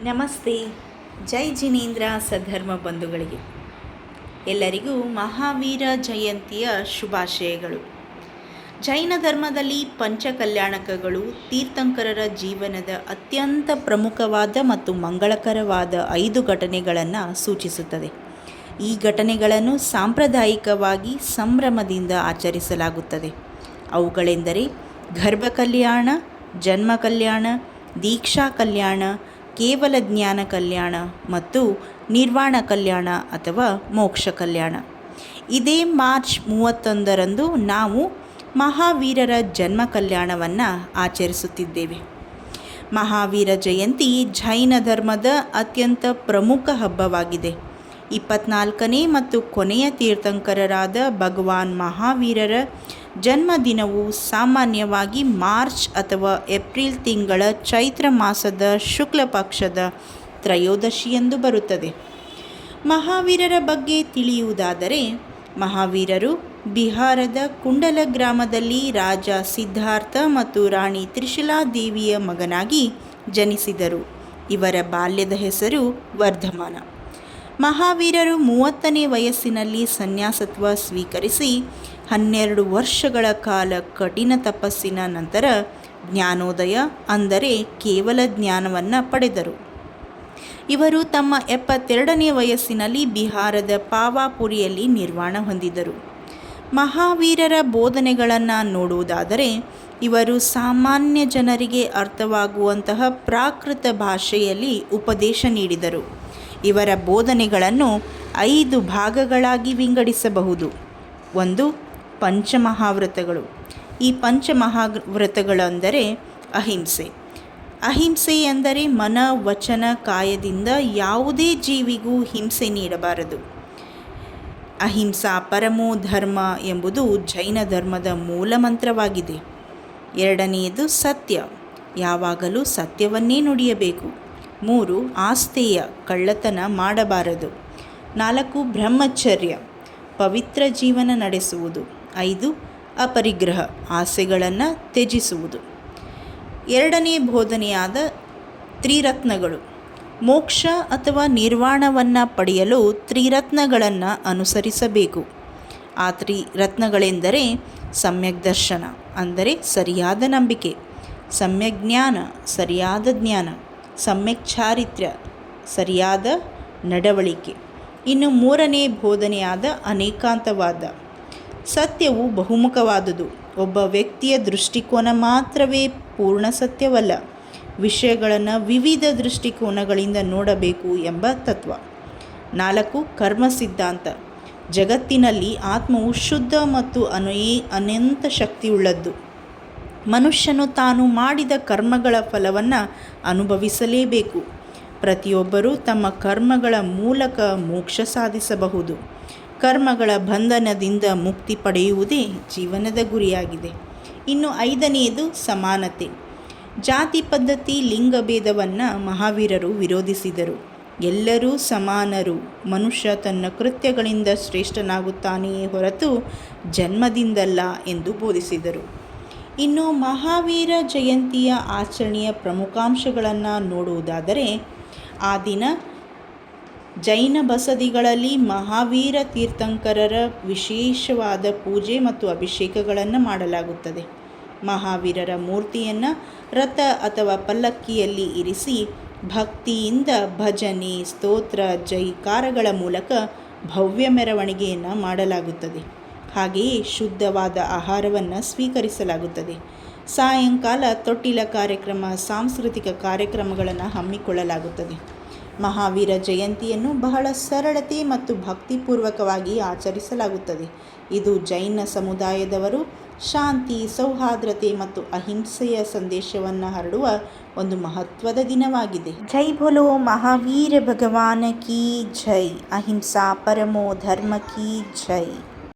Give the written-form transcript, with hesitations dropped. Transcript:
ನಮಸ್ತೆ. ಜೈ ಜಿನೇಂದ್ರ ಸದ್ಧರ್ಮ ಬಂಧುಗಳಿಗೆ ಎಲ್ಲರಿಗೂ ಮಹಾವೀರ ಜಯಂತಿಯ ಶುಭಾಶಯಗಳು. ಜೈನ ಧರ್ಮದಲ್ಲಿ ಪಂಚಕಲ್ಯಾಣಕಗಳು ತೀರ್ಥಂಕರರ ಜೀವನದ ಅತ್ಯಂತ ಪ್ರಮುಖವಾದ ಮತ್ತು ಮಂಗಳಕರವಾದ 5 ಘಟನೆಗಳನ್ನು ಸೂಚಿಸುತ್ತದೆ. ಈ ಘಟನೆಗಳನ್ನು ಸಾಂಪ್ರದಾಯಿಕವಾಗಿ ಸಂಭ್ರಮದಿಂದ ಆಚರಿಸಲಾಗುತ್ತದೆ. ಅವುಗಳೆಂದರೆ ಗರ್ಭ ಕಲ್ಯಾಣ, ಜನ್ಮ ಕಲ್ಯಾಣ, ದೀಕ್ಷಾ ಕಲ್ಯಾಣ, ಕೇವಲ ಜ್ಞಾನ ಕಲ್ಯಾಣ ಮತ್ತು ನಿರ್ವಾಣ ಕಲ್ಯಾಣ ಅಥವಾ ಮೋಕ್ಷ ಕಲ್ಯಾಣ. ಇದೇ ಮಾರ್ಚ್ 31ರಂದು ನಾವು ಮಹಾವೀರರ ಜನ್ಮ ಕಲ್ಯಾಣವನ್ನು ಆಚರಿಸುತ್ತಿದ್ದೇವೆ. ಮಹಾವೀರ ಜಯಂತಿ ಜೈನ ಧರ್ಮದ ಅತ್ಯಂತ ಪ್ರಮುಖ ಹಬ್ಬವಾಗಿದೆ. 24ನೇ ಮತ್ತು ಕೊನೆಯ ತೀರ್ಥಂಕರರಾದ ಭಗವಾನ್ ಮಹಾವೀರರ ಜನ್ಮದಿನವು ಸಾಮಾನ್ಯವಾಗಿ ಮಾರ್ಚ್ ಅಥವಾ ಏಪ್ರಿಲ್ ತಿಂಗಳ ಚೈತ್ರ ಮಾಸದ ಶುಕ್ಲ ಪಕ್ಷದ ತ್ರಯೋದಶಿಯಂದು ಬರುತ್ತದೆ. ಮಹಾವೀರರ ಬಗ್ಗೆ ತಿಳಿಯುವುದಾದರೆ, ಮಹಾವೀರರು ಬಿಹಾರದ ಕುಂಡಲ ಗ್ರಾಮದಲ್ಲಿ ರಾಜ ಸಿದ್ಧಾರ್ಥ ಮತ್ತು ರಾಣಿ ತ್ರಿಶೂಲಾದೇವಿಯ ಮಗನಾಗಿ ಜನಿಸಿದರು. ಇವರ ಬಾಲ್ಯದ ಹೆಸರು ವರ್ಧಮಾನ. ಮಹಾವೀರರು 30ನೇ ವಯಸ್ಸಿನಲ್ಲಿ ಸನ್ಯಾಸತ್ವ ಸ್ವೀಕರಿಸಿ 12 ವರ್ಷಗಳ ಕಾಲ ಕಠಿಣ ತಪಸ್ಸಿನ ನಂತರ ಜ್ಞಾನೋದಯ ಅಂದರೆ ಕೇವಲ ಜ್ಞಾನವನ್ನು ಪಡೆದರು. ಇವರು ತಮ್ಮ 72ನೇ ವಯಸ್ಸಿನಲ್ಲಿ ಬಿಹಾರದ ಪಾವಾಪುರಿಯಲ್ಲಿ ನಿರ್ವಾಣ ಹೊಂದಿದರು. ಮಹಾವೀರರ ಬೋಧನೆಗಳನ್ನು ನೋಡುವುದಾದರೆ, ಇವರು ಸಾಮಾನ್ಯ ಜನರಿಗೆ ಅರ್ಥವಾಗುವಂತಹ ಪ್ರಾಕೃತ ಭಾಷೆಯಲ್ಲಿ ಉಪದೇಶ ನೀಡಿದರು. ಇವರ ಬೋಧನೆಗಳನ್ನು 5 ಭಾಗಗಳಾಗಿ ವಿಂಗಡಿಸಬಹುದು. 1. ಪಂಚಮಹಾವ್ರತಗಳು. ಈ ಪಂಚಮಹಾವ್ರತಗಳೆಂದರೆ ಅಹಿಂಸೆ. ಅಹಿಂಸೆ ಎಂದರೆ ಮನ, ವಚನ, ಕಾಯದಿಂದ ಯಾವುದೇ ಜೀವಿಗೂ ಹಿಂಸೆ ನೀಡಬಾರದು. ಅಹಿಂಸಾ ಪರಮೋ ಧರ್ಮ ಎಂಬುದು ಜೈನ ಧರ್ಮದ ಮೂಲ ಮಂತ್ರವಾಗಿದೆ. 2ನೇದು ಸತ್ಯ, ಯಾವಾಗಲೂ ಸತ್ಯವನ್ನೇ ನುಡಿಯಬೇಕು. 3. ಆಸ್ತೇಯ, ಕಳ್ಳತನ ಮಾಡಬಾರದು. 4. ಬ್ರಹ್ಮಚರ್ಯ, ಪವಿತ್ರ ಜೀವನ ನಡೆಸುವುದು. 5. ಅಪರಿಗ್ರಹ, ಆಸೆಗಳನ್ನು ತ್ಯಜಿಸುವುದು. 2ನೇ ಬೋಧನೆಯಾದ ತ್ರಿರತ್ನಗಳು. ಮೋಕ್ಷ ಅಥವಾ ನಿರ್ವಾಣವನ್ನು ಪಡೆಯಲು ತ್ರಿರತ್ನಗಳನ್ನು ಅನುಸರಿಸಬೇಕು. ಆ ತ್ರಿರತ್ನಗಳೆಂದರೆ ಸಮ್ಯಕ್ ದರ್ಶನ ಅಂದರೆ ಸರಿಯಾದ ನಂಬಿಕೆ, ಸಮ್ಯಕ್ ಜ್ಞಾನ ಸರಿಯಾದ ಜ್ಞಾನ, ಸಮ್ಯಕ್ ಚಾರಿತ್ರ್ಯ ಸರಿಯಾದ ನಡವಳಿಕೆ. ಇನ್ನು 3ನೇ ಬೋಧನೆಯಾದ ಅನೇಕಾಂತವಾದ. ಸತ್ಯವು ಬಹುಮುಖವಾದುದು. ಒಬ್ಬ ವ್ಯಕ್ತಿಯ ದೃಷ್ಟಿಕೋನ ಮಾತ್ರವೇ ಪೂರ್ಣ ಸತ್ಯವಲ್ಲ, ವಿಷಯಗಳನ್ನು ವಿವಿಧ ದೃಷ್ಟಿಕೋನಗಳಿಂದ ನೋಡಬೇಕು ಎಂಬ ತತ್ವ. 4. ಕರ್ಮ ಸಿದ್ಧಾಂತ. ಜಗತ್ತಿನಲ್ಲಿ ಆತ್ಮವು ಶುದ್ಧ ಮತ್ತು ಅನಂತ ಶಕ್ತಿಯುಳ್ಳದ್ದು. ಮನುಷ್ಯನು ತಾನು ಮಾಡಿದ ಕರ್ಮಗಳ ಫಲವನ್ನು ಅನುಭವಿಸಲೇಬೇಕು. ಪ್ರತಿಯೊಬ್ಬರೂ ತಮ್ಮ ಕರ್ಮಗಳ ಮೂಲಕ ಮೋಕ್ಷ ಸಾಧಿಸಬಹುದು. ಕರ್ಮಗಳ ಬಂಧನದಿಂದ ಮುಕ್ತಿ ಪಡೆಯುವುದೇ ಜೀವನದ ಗುರಿಯಾಗಿದೆ. ಇನ್ನು 5ನೇದು ಸಮಾನತೆ. ಜಾತಿ ಪದ್ಧತಿ, ಲಿಂಗಭೇದವನ್ನು ಮಹಾವೀರರು ವಿರೋಧಿಸಿದರು. ಎಲ್ಲರೂ ಸಮಾನರು. ಮನುಷ್ಯ ತನ್ನ ಕೃತ್ಯಗಳಿಂದ ಶ್ರೇಷ್ಠನಾಗುತ್ತಾನೆಯೇ ಹೊರತು ಜನ್ಮದಿಂದಲ್ಲ ಎಂದು ಬೋಧಿಸಿದರು. ಇನ್ನು ಮಹಾವೀರ ಜಯಂತಿಯ ಆಚರಣೆಯ ಪ್ರಮುಖಾಂಶಗಳನ್ನು ನೋಡುವುದಾದರೆ, ಆ ದಿನ ಜೈನ ಬಸದಿಗಳಲ್ಲಿ ಮಹಾವೀರ ತೀರ್ಥಂಕರರ ವಿಶೇಷವಾದ ಪೂಜೆ ಮತ್ತು ಅಭಿಷೇಕಗಳನ್ನು ಮಾಡಲಾಗುತ್ತದೆ. ಮಹಾವೀರರ ಮೂರ್ತಿಯನ್ನು ರಥ ಅಥವಾ ಪಲ್ಲಕ್ಕಿಯಲ್ಲಿ ಇರಿಸಿ ಭಕ್ತಿಯಿಂದ ಭಜನೆ, ಸ್ತೋತ್ರ, ಜೈಕಾರಗಳ ಮೂಲಕ ಭವ್ಯ ಮೆರವಣಿಗೆಯನ್ನು ಮಾಡಲಾಗುತ್ತದೆ. ಹಾಗೆಯೇ ಶುದ್ಧವಾದ ಆಹಾರವನ್ನು ಸ್ವೀಕರಿಸಲಾಗುತ್ತದೆ. ಸಾಯಂಕಾಲ ತೊಟ್ಟಿಲ ಕಾರ್ಯಕ್ರಮ, ಸಾಂಸ್ಕೃತಿಕ ಕಾರ್ಯಕ್ರಮಗಳನ್ನು ಹಮ್ಮಿಕೊಳ್ಳಲಾಗುತ್ತದೆ. ಮಹಾವೀರ ಜಯಂತಿಯನ್ನು ಬಹಳ ಸರಳತೆ ಮತ್ತು ಭಕ್ತಿಪೂರ್ವಕವಾಗಿ ಆಚರಿಸಲಾಗುತ್ತದೆ. ಇದು ಜೈನ ಸಮುದಾಯದವರು ಶಾಂತಿ, ಸೌಹಾರ್ದತೆ ಮತ್ತು ಅಹಿಂಸೆಯ ಸಂದೇಶವನ್ನು ಹರಡುವ ಒಂದು ಮಹತ್ವದ ದಿನವಾಗಿದೆ. ಜೈ ಬೋಲೋ ಮಹಾವೀರ ಭಗವಾನ್ ಕಿ ಜೈ. ಅಹಿಂಸಾ ಪರಮೋ ಧರ್ಮ ಕಿ ಜೈ.